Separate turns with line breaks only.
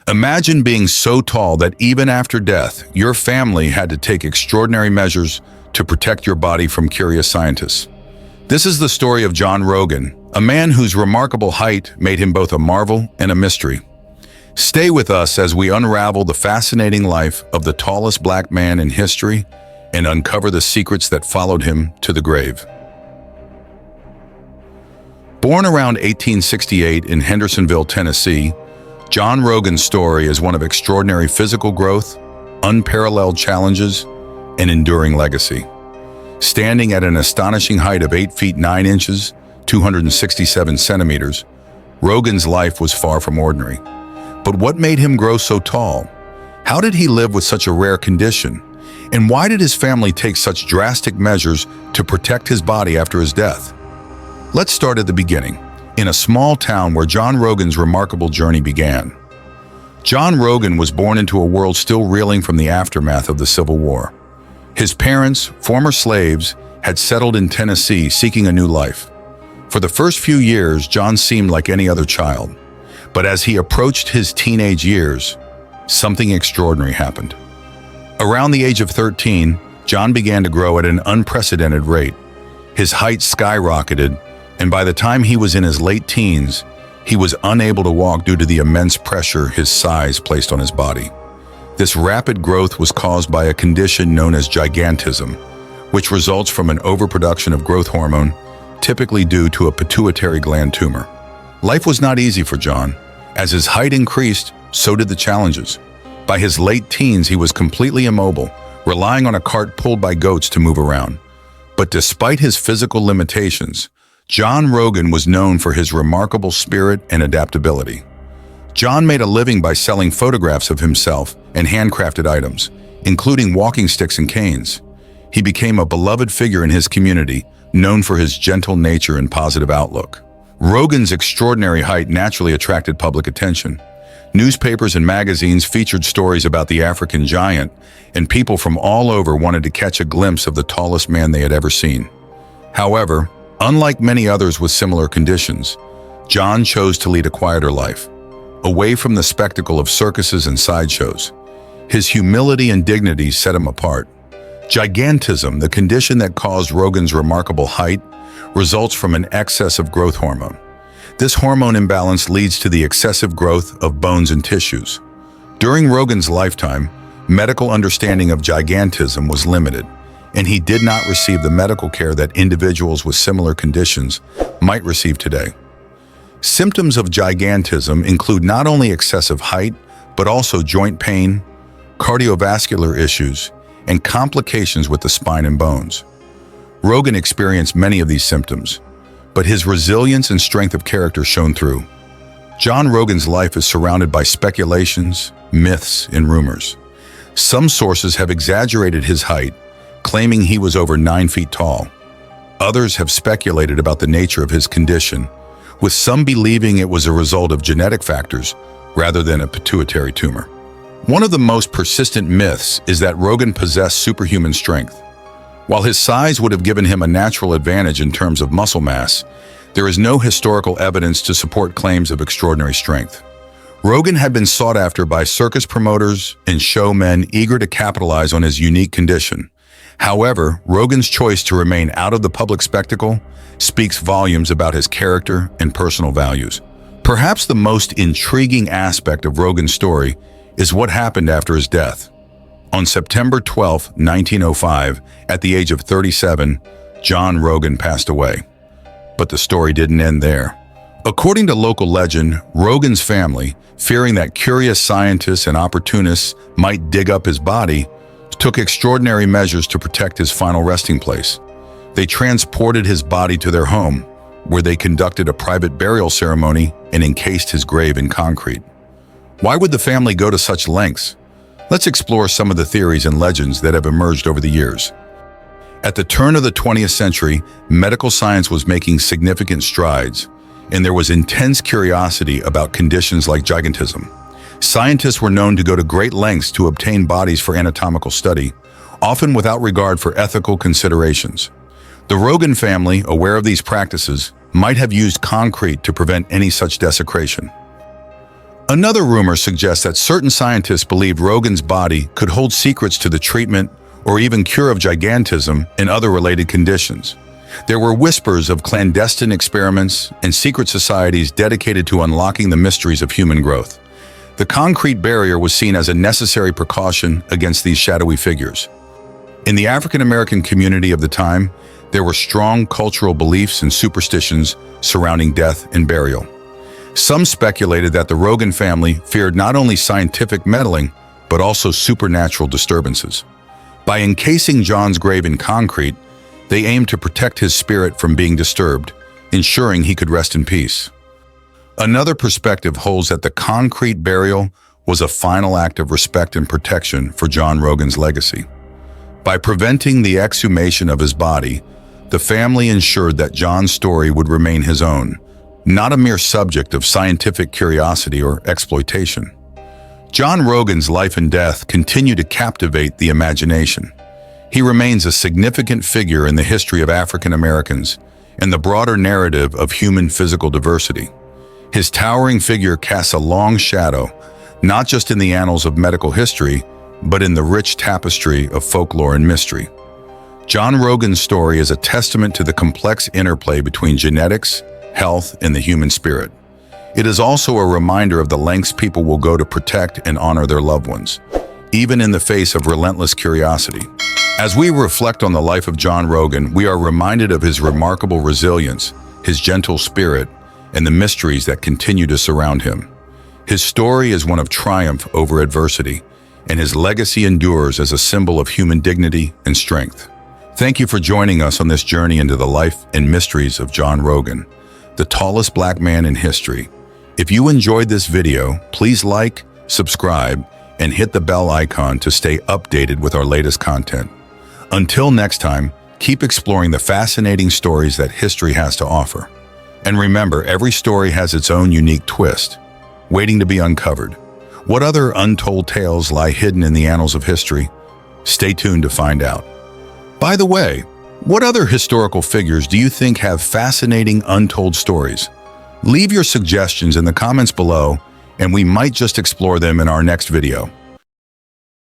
Imagine being so tall that even after death, your family had to take extraordinary measures to protect your body from curious scientists. This is the story of John Rogan, a man whose remarkable height made him both a marvel and a mystery. Stay with us as we unravel the fascinating life of the tallest black man in history and uncover the secrets that followed him to the grave. Born around 1868 in Hendersonville, Tennessee, John Rogan's story is one of extraordinary physical growth, unparalleled challenges, and enduring legacy. Standing at an astonishing height of 8 feet 9 inches, 267 centimeters, Rogan's life was far from ordinary. But what made him grow so tall? How did he live with such a rare condition? And why did his family take such drastic measures to protect his body after his death? Let's start at the beginning, in a small town where John Rogan's remarkable journey began. John Rogan was born into a world still reeling from the aftermath of the Civil War. His parents, former slaves, had settled in Tennessee seeking a new life. For the first few years, John seemed like any other child. But as he approached his teenage years, something extraordinary happened. Around the age of 13, John began to grow at an unprecedented rate. His height skyrocketed, and by the time he was in his late teens, he was unable to walk due to the immense pressure his size placed on his body. This rapid growth was caused by a condition known as gigantism, which results from an overproduction of growth hormone, typically due to a pituitary gland tumor. Life was not easy for John. As his height increased, so did the challenges. By his late teens, he was completely immobile, relying on a cart pulled by goats to move around. But despite his physical limitations, John Rogan was known for his remarkable spirit and adaptability. John made a living by selling photographs of himself and handcrafted items, including walking sticks and canes. He became a beloved figure in his community, known for his gentle nature and positive outlook. Rogan's extraordinary height naturally attracted public attention. Newspapers and magazines featured stories about the African giant, and people from all over wanted to catch a glimpse of the tallest man they had ever seen. However, unlike many others with similar conditions, John chose to lead a quieter life, away from the spectacle of circuses and sideshows. His humility and dignity set him apart. Gigantism, the condition that caused Rogan's remarkable height, results from an excess of growth hormone. This hormone imbalance leads to the excessive growth of bones and tissues. During Rogan's lifetime, medical understanding of gigantism was limited, and he did not receive the medical care that individuals with similar conditions might receive today. Symptoms of gigantism include not only excessive height, but also joint pain, cardiovascular issues, and complications with the spine and bones. Rogan experienced many of these symptoms, but his resilience and strength of character shone through. John Rogan's life is surrounded by speculations, myths, and rumors. Some sources have exaggerated his height, claiming he was over 9 feet tall. Others have speculated about the nature of his condition, with some believing it was a result of genetic factors rather than a pituitary tumor. One of the most persistent myths is that Rogan possessed superhuman strength. While his size would have given him a natural advantage in terms of muscle mass, there is no historical evidence to support claims of extraordinary strength. Rogan had been sought after by circus promoters and showmen eager to capitalize on his unique condition. However, Rogan's choice to remain out of the public spectacle speaks volumes about his character and personal values. Perhaps the most intriguing aspect of Rogan's story is what happened after his death. On September 12, 1905, at the age of 37, John Rogan passed away. But the story didn't end there. According to local legend, Rogan's family, fearing that curious scientists and opportunists might dig up his body, took extraordinary measures to protect his final resting place. They transported his body to their home, where they conducted a private burial ceremony and encased his grave in concrete. Why would the family go to such lengths? Let's explore some of the theories and legends that have emerged over the years. At the turn of the 20th century, medical science was making significant strides, and there was intense curiosity about conditions like gigantism. Scientists were known to go to great lengths to obtain bodies for anatomical study, often without regard for ethical considerations. The Rogan family, aware of these practices, might have used concrete to prevent any such desecration. Another rumor suggests that certain scientists believed Rogan's body could hold secrets to the treatment or even cure of gigantism and other related conditions. There were whispers of clandestine experiments and secret societies dedicated to unlocking the mysteries of human growth. The concrete barrier was seen as a necessary precaution against these shadowy figures. In the African American community of the time, there were strong cultural beliefs and superstitions surrounding death and burial. Some speculated that the Rogan family feared not only scientific meddling, but also supernatural disturbances. By encasing John's grave in concrete, they aimed to protect his spirit from being disturbed, ensuring he could rest in peace. Another perspective holds that the concrete burial was a final act of respect and protection for John Rogan's legacy. By preventing the exhumation of his body, the family ensured that John's story would remain his own, not a mere subject of scientific curiosity or exploitation. John Rogan's life and death continue to captivate the imagination. He remains a significant figure in the history of African Americans and the broader narrative of human physical diversity. His towering figure casts a long shadow, not just in the annals of medical history, but in the rich tapestry of folklore and mystery. John Rogan's story is a testament to the complex interplay between genetics, health, and the human spirit. It is also a reminder of the lengths people will go to protect and honor their loved ones, even in the face of relentless curiosity. As we reflect on the life of John Rogan, we are reminded of his remarkable resilience, his gentle spirit, and the mysteries that continue to surround him. His story is one of triumph over adversity, and his legacy endures as a symbol of human dignity and strength. Thank you for joining us on this journey into the life and mysteries of John Rogan, the tallest black man in history. If you enjoyed this video, please like, subscribe, and hit the bell icon to stay updated with our latest content. Until next time, keep exploring the fascinating stories that history has to offer. And remember, every story has its own unique twist, waiting to be uncovered. What other untold tales lie hidden in the annals of history? Stay tuned to find out. By the way, what other historical figures do you think have fascinating untold stories? Leave your suggestions in the comments below, and we might just explore them in our next video.